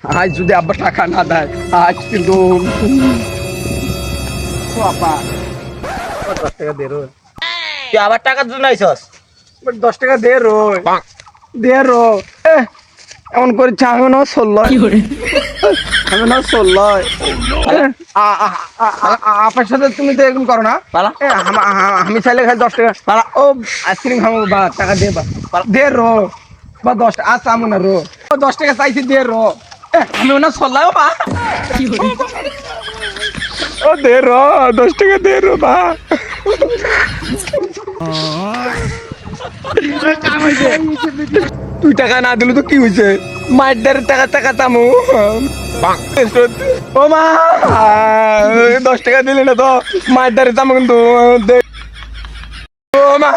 আজ যদি আব্বা টাকা না দেয় আজ কিন্তু আপা 10 টাকা দে রো। তুই আবার টাকার জন্য আইছস? 10 টাকা দে রো, দে রো। এমন করে চাঙো না চললো, আমি না চললো। আপনার সাথে তুমি তো এরকম করো না। আমি চাইলে খাই 10 টাকা ও আইসক্রিম খাবো বা টাকা দে বা দে রো বা 10 টাকা আজ আমো না রো 10 টাকা চাইছি দে রো। আমি ওনা চললাম বা ও দে রো 10 টাকা দে রো বা। তুই টাকা না দিলে তো কি হয়েছে? মায়ের টাকা টাকা তামু ও মা 10 টাকা দিলে না তো মায়ের দ্বারে তামু কিন্তু ও মা